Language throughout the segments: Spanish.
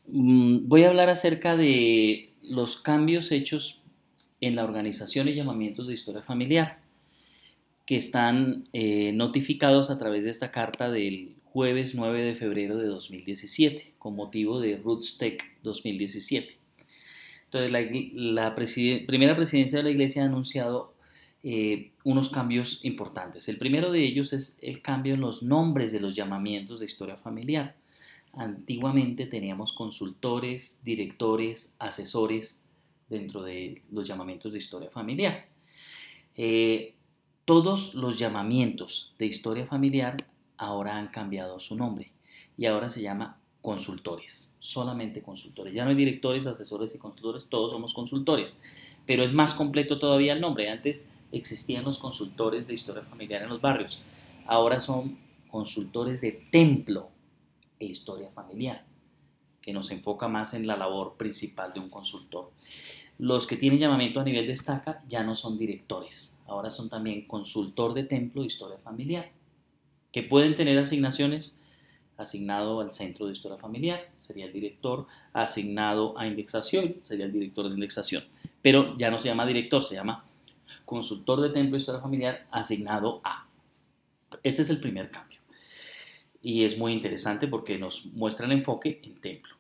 Voy a hablar acerca de los cambios hechos en la organización y llamamientos de historia familiar que están notificados a través de esta carta del jueves 9 de febrero de 2017 con motivo de Rootstech 2017. Entonces, primera presidencia de la Iglesia ha anunciado unos cambios importantes. El primero de ellos es el cambio en los nombres de los llamamientos de historia familiar. Antiguamente teníamos consultores, directores, asesores dentro de los llamamientos de historia familiar. Eh, Todos los llamamientos de historia familiar ahora han cambiado su nombre y ahora se llama consultores, solamente consultores. Ya no hay directores, asesores y consultores, todos somos consultores, pero es más completo todavía el nombre. Antes existían los consultores de historia familiar en los barrios, ahora son consultores de templo e historia familiar, que nos enfoca más en la labor principal de un consultor. Los que tienen llamamiento a nivel de estaca ya no son directores, ahora son también consultor de templo e historia familiar, que pueden tener asignaciones asignado al centro de historia familiar, sería el director, asignado a indexación, sería el director de indexación, pero ya no se llama director, se llama consultor de templo e historia familiar asignado a. Este es el primer cambio y es muy interesante porque nos muestra el enfoque en templo.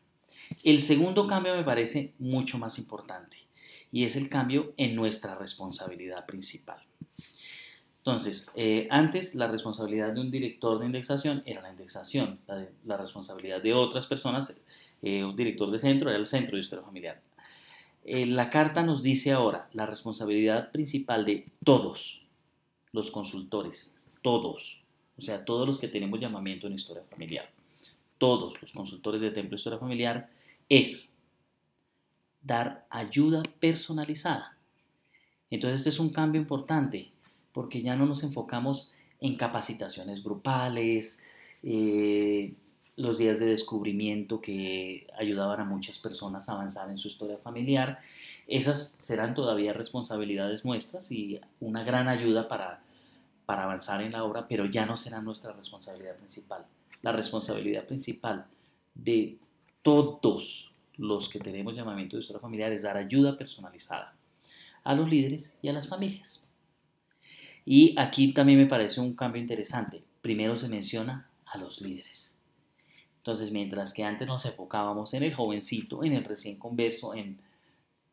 El segundo cambio me parece mucho más importante y es el cambio en nuestra responsabilidad principal. Entonces, antes la responsabilidad de un director de indexación era la indexación, la responsabilidad de otras personas, un director de centro era el centro de historia familiar. La carta nos dice ahora la responsabilidad principal de todos los consultores, todos, o sea, todos los que tenemos llamamiento en historia familiar, todos los consultores de templo de historia familiar, es dar ayuda personalizada. Entonces este es un cambio importante porque ya no nos enfocamos en capacitaciones grupales, los días de descubrimiento que ayudaban a muchas personas a avanzar en su historia familiar. Esas serán todavía responsabilidades nuestras y una gran ayuda para avanzar en la obra, pero ya no será nuestra responsabilidad principal. La responsabilidad principal de todos los que tenemos llamamiento de historia familiar es dar ayuda personalizada a los líderes y a las familias. Y aquí también me parece un cambio interesante. Primero se menciona a los líderes. Entonces, mientras que antes nos enfocábamos en el jovencito, en el recién converso, en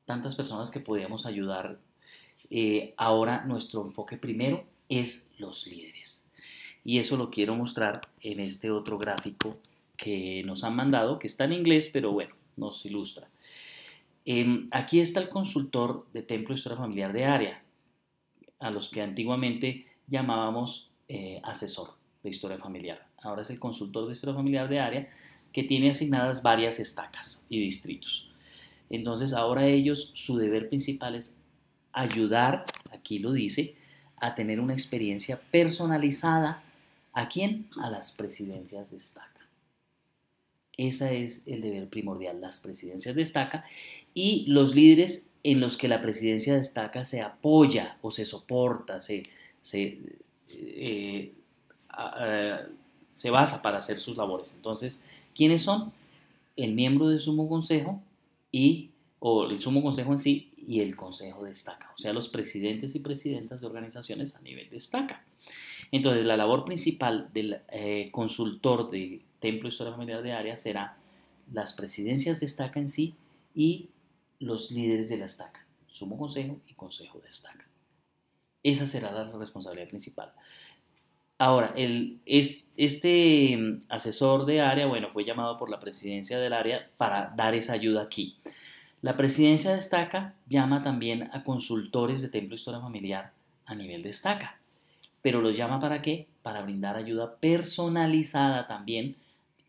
tantas personas que podíamos ayudar, ahora nuestro enfoque primero es los líderes. Y eso lo quiero mostrar en este otro gráfico que nos han mandado, que está en inglés, pero bueno, nos ilustra. Aquí está el consultor de templo de historia familiar de área, a los que antiguamente llamábamos asesor de historia familiar. Ahora es el consultor de historia familiar de área que tiene asignadas varias estacas y distritos. Entonces ahora ellos, su deber principal es ayudar, aquí lo dice, a tener una experiencia personalizada. ¿A quién? A las presidencias de estaca. Ese es el deber primordial, las presidencias de estaca y los líderes en los que la presidencia de estaca se apoya o se soporta, se, eh, se basa para hacer sus labores. Entonces, ¿quiénes son? El miembro del sumo consejo o el sumo consejo en sí y el consejo de estaca, o sea, los presidentes y presidentas de organizaciones a nivel de estaca. Entonces, la labor principal del consultor de templo de historia familiar de área será las presidencias de estaca en sí y los líderes de la estaca, sumo consejo y consejo de estaca. Esa será la responsabilidad principal. Ahora, este asesor de área, bueno, fue llamado por la presidencia del área para dar esa ayuda aquí. La presidencia de estaca llama también a consultores de templo de historia familiar a nivel de estaca. Pero los llama ¿para qué? Para brindar ayuda personalizada también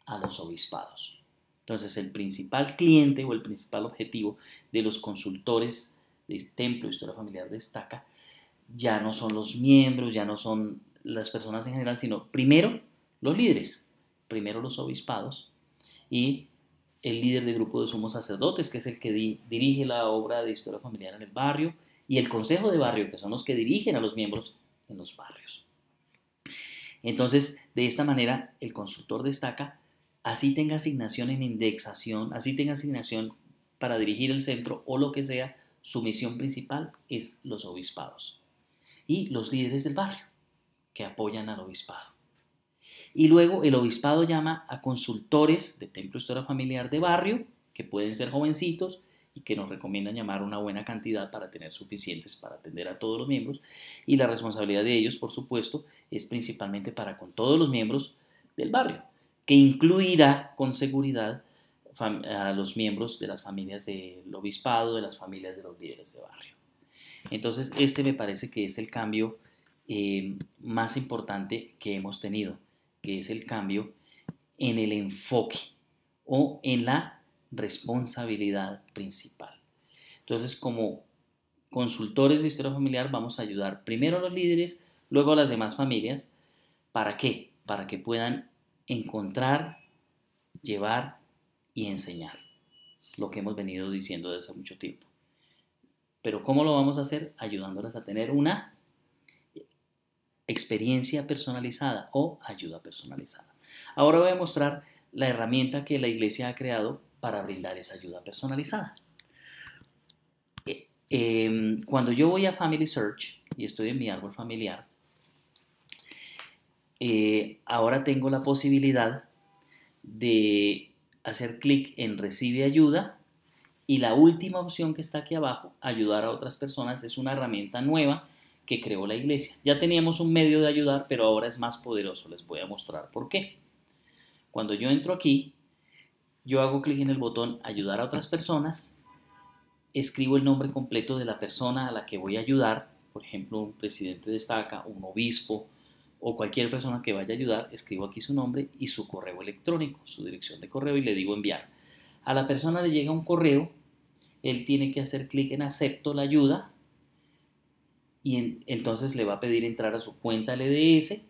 a los obispados. Entonces, el principal cliente o el principal objetivo de los consultores de templo de historia familiar de estaca ya no son los miembros, ya no son las personas en general, sino primero los líderes, primero los obispados y el líder de grupo de sumos sacerdotes, que es el que dirige la obra de historia familiar en el barrio, y el consejo de barrio, que son los que dirigen a los miembros en los barrios. Entonces, de esta manera, el consultor de estaca así tenga asignación en indexación, así tenga asignación para dirigir el centro o lo que sea, su misión principal es los obispados y los líderes del barrio que apoyan al obispado. Y luego el obispado llama a consultores de Templo Historia Familiar de barrio, que pueden ser jovencitos y que nos recomiendan llamar una buena cantidad para tener suficientes para atender a todos los miembros. Y la responsabilidad de ellos, por supuesto, es principalmente para con todos los miembros del barrio, que incluirá con seguridad a los miembros de las familias del obispado, de las familias de los líderes de barrio. Entonces, este me parece que es el cambio más importante que hemos tenido, que es el cambio en el enfoque o en la responsabilidad principal. Entonces, como consultores de historia familiar vamos a ayudar primero a los líderes, luego a las demás familias. ¿Para qué? Para que puedan encontrar, llevar y enseñar lo que hemos venido diciendo desde hace mucho tiempo. Pero ¿cómo lo vamos a hacer? Ayudándoles a tener una experiencia personalizada o ayuda personalizada. Ahora voy a mostrar la herramienta que la iglesia ha creado para brindar esa ayuda personalizada. Cuando yo voy a Family Search y estoy en mi árbol familiar, ahora tengo la posibilidad de hacer clic en Recibe ayuda y la última opción que está aquí abajo, ayudar a otras personas, es una herramienta nueva que creó la iglesia. Ya teníamos un medio de ayudar, pero ahora es más poderoso. Les voy a mostrar por qué. Cuando yo entro aquí, yo hago clic en el botón ayudar a otras personas, escribo el nombre completo de la persona a la que voy a ayudar, por ejemplo, un presidente de estaca, un obispo o cualquier persona que vaya a ayudar, escribo aquí su nombre y su correo electrónico, su dirección de correo y le digo enviar. A la persona le llega un correo, él tiene que hacer clic en acepto la ayuda y entonces le va a pedir entrar a su cuenta LDS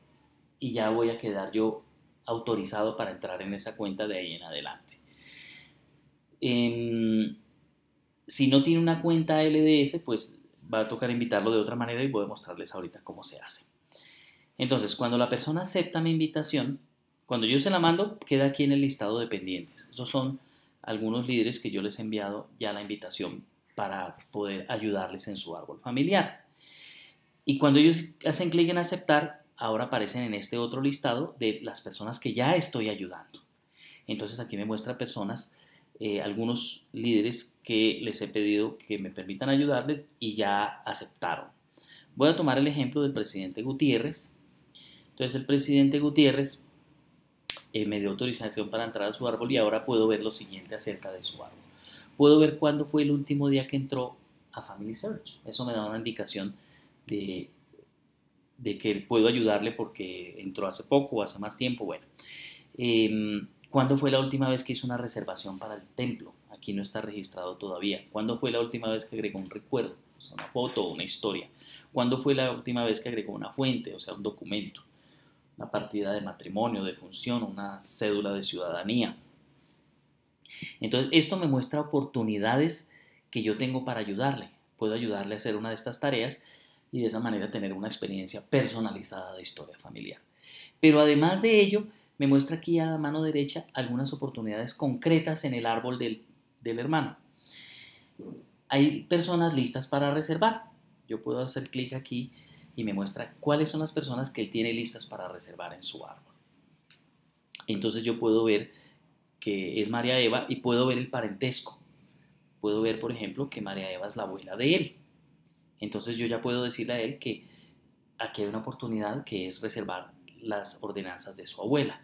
y ya voy a quedar yo autorizado para entrar en esa cuenta de ahí en adelante. Si no tiene una cuenta LDS, pues va a tocar invitarlo de otra manera y voy a mostrarles ahorita cómo se hace. Entonces, cuando la persona acepta mi invitación, cuando yo se la mando, queda aquí en el listado de pendientes. Esos son algunos líderes que yo les he enviado ya la invitación para poder ayudarles en su árbol familiar. Y cuando ellos hacen clic en aceptar, ahora aparecen en este otro listado de las personas que ya estoy ayudando. Entonces aquí me muestra personas, algunos líderes que les he pedido que me permitan ayudarles y ya aceptaron. Voy a tomar el ejemplo del presidente Gutiérrez. Entonces el presidente Gutiérrez me dio autorización para entrar a su árbol y ahora puedo ver lo siguiente acerca de su árbol. Puedo ver cuándo fue el último día que entró a Family Search. Eso me da una indicación de que puedo ayudarle porque entró hace poco o hace más tiempo. Bueno, ¿cuándo fue la última vez que hizo una reservación para el templo? Aquí no está registrado todavía. ¿Cuándo fue la última vez que agregó un recuerdo? O sea, una foto o una historia. ¿Cuándo fue la última vez que agregó una fuente? O sea, un documento, una partida de matrimonio, de función, una cédula de ciudadanía. Entonces, esto me muestra oportunidades que yo tengo para ayudarle. Puedo ayudarle a hacer una de estas tareas y de esa manera tener una experiencia personalizada de historia familiar. Pero además de ello, me muestra aquí a la mano derecha algunas oportunidades concretas en el árbol del hermano. Hay personas listas para reservar. Yo puedo hacer clic aquí y me muestra cuáles son las personas que él tiene listas para reservar en su árbol. Entonces yo puedo ver que es María Eva y puedo ver el parentesco. Puedo ver, por ejemplo, que María Eva es la abuela de él. Entonces yo ya puedo decirle a él que aquí hay una oportunidad que es reservar las ordenanzas de su abuela.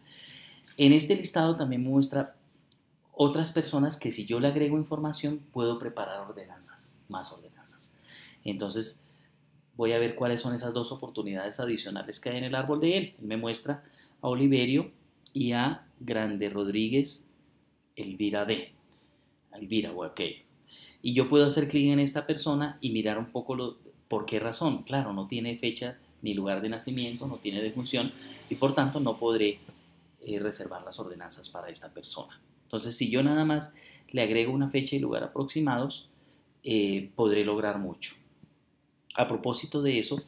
En este listado también me muestra otras personas que si yo le agrego información puedo preparar ordenanzas, más ordenanzas. Entonces voy a ver cuáles son esas dos oportunidades adicionales que hay en el árbol de él. Él me muestra a Oliverio y a Grande Rodríguez Elvira D. Elvira, ok. Y yo puedo hacer clic en esta persona y mirar un poco por qué razón. Claro, no tiene fecha ni lugar de nacimiento, no tiene defunción y por tanto no podré reservar las ordenanzas para esta persona. Entonces, si yo nada más le agrego una fecha y lugar aproximados, podré lograr mucho. A propósito de eso,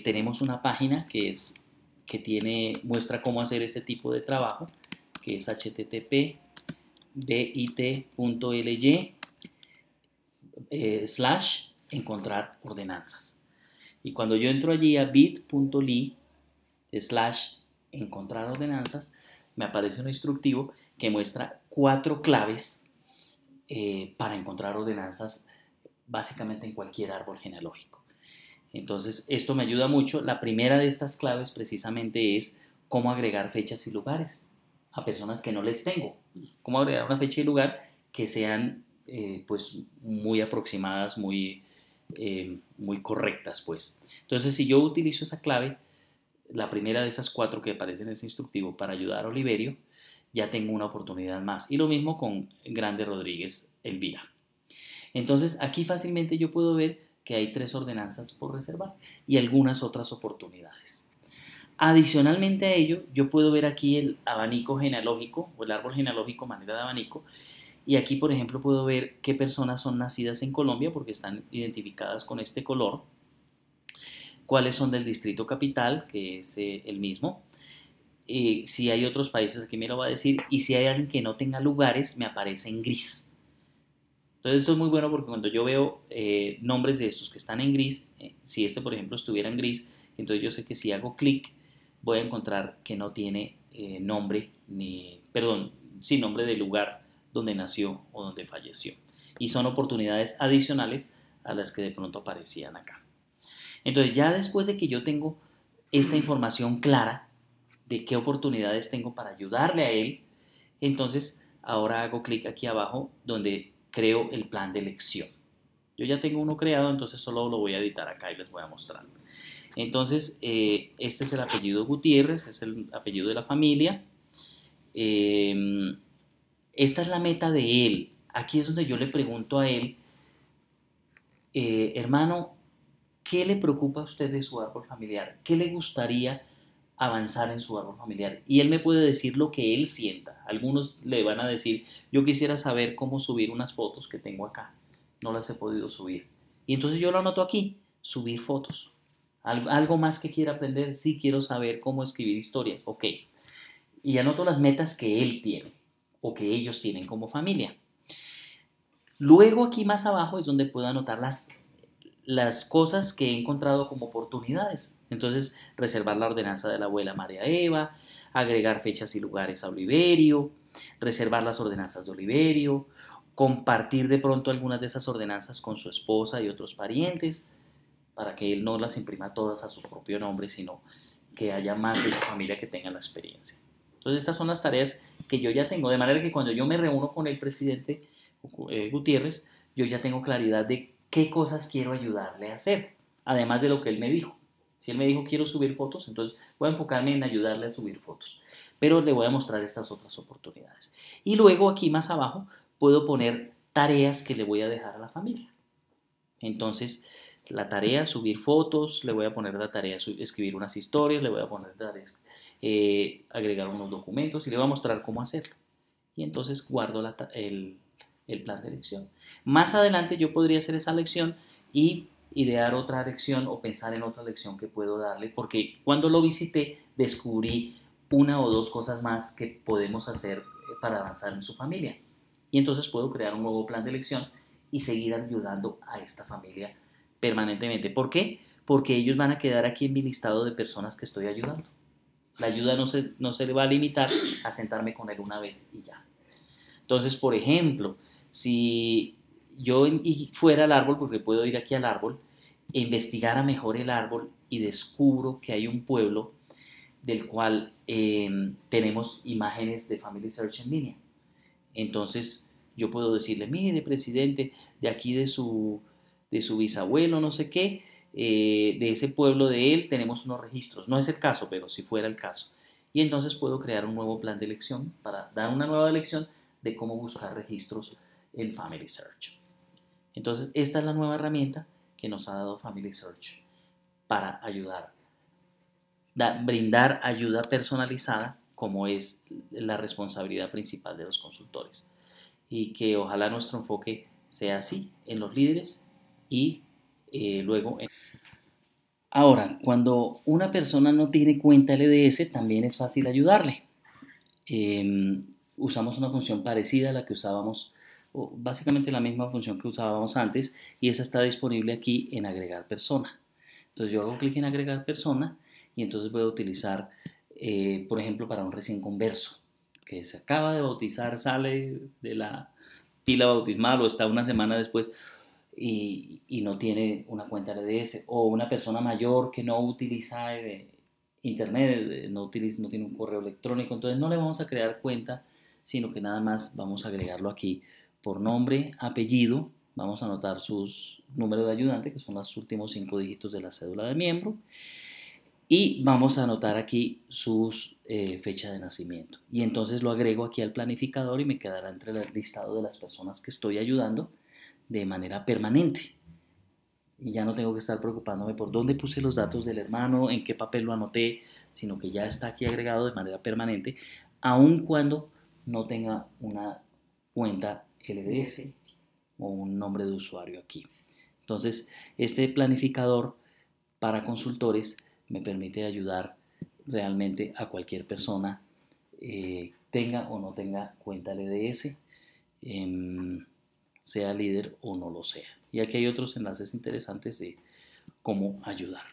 tenemos una página que muestra cómo hacer ese tipo de trabajo que es http:// encontrar ordenanzas. Y cuando yo entro allí a bit.ly / encontrar ordenanzas, me aparece un instructivo que muestra 4 claves para encontrar ordenanzas básicamente en cualquier árbol genealógico. Entonces, esto me ayuda mucho. La primera de estas claves precisamente es cómo agregar fechas y lugares a personas que no les tengo. Cómo agregar una fecha y lugar que sean pues muy aproximadas, muy correctas, pues. Entonces, si yo utilizo esa clave, la primera de esas 4 que aparecen en ese instructivo para ayudar a Oliverio, ya tengo una oportunidad más. Y lo mismo con Grande Rodríguez Elvira. Entonces, aquí fácilmente yo puedo ver que hay 3 ordenanzas por reservar y algunas otras oportunidades. Adicionalmente a ello, yo puedo ver aquí el abanico genealógico o el árbol genealógico manera de abanico, y aquí, por ejemplo, puedo ver qué personas son nacidas en Colombia porque están identificadas con este color, cuáles son del distrito capital, que es el mismo. Si hay otros países, aquí me lo va a decir, y si hay alguien que no tenga lugares, me aparece en gris. Entonces esto es muy bueno porque cuando yo veo nombres de estos que están en gris, si este por ejemplo estuviera en gris, entonces yo sé que si hago clic voy a encontrar que no tiene nombre, nombre de lugar donde nació o donde falleció. Y son oportunidades adicionales a las que de pronto aparecían acá. Entonces ya después de que yo tengo esta información clara de qué oportunidades tengo para ayudarle a él, entonces ahora hago clic aquí abajo donde creo el plan de elección. Yo ya tengo uno creado, entonces solo lo voy a editar acá y les voy a mostrar. Entonces, este es el apellido Gutiérrez, es el apellido de la familia. Esta es la meta de él. Aquí es donde yo le pregunto a él, hermano, ¿qué le preocupa a usted de su árbol familiar? ¿Qué le gustaría avanzar en su árbol familiar? Y él me puede decir lo que él sienta. Algunos le van a decir, yo quisiera saber cómo subir unas fotos que tengo acá. No las he podido subir. Y entonces yo lo anoto aquí, subir fotos. Algo más que quiera aprender, sí quiero saber cómo escribir historias. Ok. Y anoto las metas que él tiene o que ellos tienen como familia. Luego aquí más abajo es donde puedo anotar las cosas que he encontrado como oportunidades. Entonces, reservar la ordenanza de la abuela María Eva, agregar fechas y lugares a Oliverio, reservar las ordenanzas de Oliverio, compartir de pronto algunas de esas ordenanzas con su esposa y otros parientes, para que él no las imprima todas a su propio nombre, sino que haya más de su familia que tengan la experiencia. Entonces, estas son las tareas que yo ya tengo, de manera que cuando yo me reúno con el presidente Gutiérrez, yo ya tengo claridad de qué cosas quiero ayudarle a hacer, además de lo que él me dijo. Si él me dijo quiero subir fotos, entonces voy a enfocarme en ayudarle a subir fotos, pero le voy a mostrar estas otras oportunidades. Y luego aquí más abajo puedo poner tareas que le voy a dejar a la familia. Entonces, la tarea, subir fotos, le voy a poner la tarea, escribir unas historias, le voy a poner tareas, agregar unos documentos y le voy a mostrar cómo hacerlo. Y entonces guardo el plan de elección. Más adelante yo podría hacer esa lección y idear otra lección o pensar en otra lección que puedo darle, porque cuando lo visité descubrí una o dos cosas más que podemos hacer para avanzar en su familia. Y entonces puedo crear un nuevo plan de elección y seguir ayudando a esta familia permanentemente. ¿Por qué? Porque ellos van a quedar aquí en mi listado de personas que estoy ayudando. La ayuda no se le va a limitar a sentarme con él una vez y ya. Entonces, por ejemplo, si yo fuera al árbol, porque puedo ir aquí al árbol, e investigara mejor el árbol y descubro que hay un pueblo del cual tenemos imágenes de Family Search en línea. Entonces, yo puedo decirle, mire, presidente, de aquí de su bisabuelo, no sé qué, de ese pueblo de él tenemos unos registros. No es el caso, pero si fuera el caso. Y entonces puedo crear un nuevo plan de elección para dar una nueva elección de cómo buscar registros en Family Search. Entonces, esta es la nueva herramienta que nos ha dado Family Search para ayudar, brindar ayuda personalizada, como es la responsabilidad principal de los consultores. Y que ojalá nuestro enfoque sea así en los líderes y luego en... Ahora, cuando una persona no tiene cuenta LDS, también es fácil ayudarle. usamos una función parecida a la que usábamos, o básicamente la misma función que usábamos antes, y esa está disponible aquí en agregar persona. Entonces yo hago clic en agregar persona y entonces voy a utilizar, por ejemplo, para un recién converso que se acaba de bautizar, sale de la pila bautismal o está una semana después y no tiene una cuenta LDS, o una persona mayor que no utiliza internet, no tiene un correo electrónico, entonces no le vamos a crear cuenta, sino que nada más vamos a agregarlo aquí por nombre, apellido, vamos a anotar sus números de ayudante, que son los últimos 5 dígitos de la cédula de miembro, y vamos a anotar aquí sus fecha de nacimiento. Y entonces lo agrego aquí al planificador y me quedará entre el listado de las personas que estoy ayudando de manera permanente. Y ya no tengo que estar preocupándome por dónde puse los datos del hermano, en qué papel lo anoté, sino que ya está aquí agregado de manera permanente, aun cuando no tenga una cuenta LDS o un nombre de usuario aquí. Entonces, este planificador para consultores me permite ayudar realmente a cualquier persona, tenga o no tenga cuenta LDS, sea líder o no lo sea. Y aquí hay otros enlaces interesantes de cómo ayudar.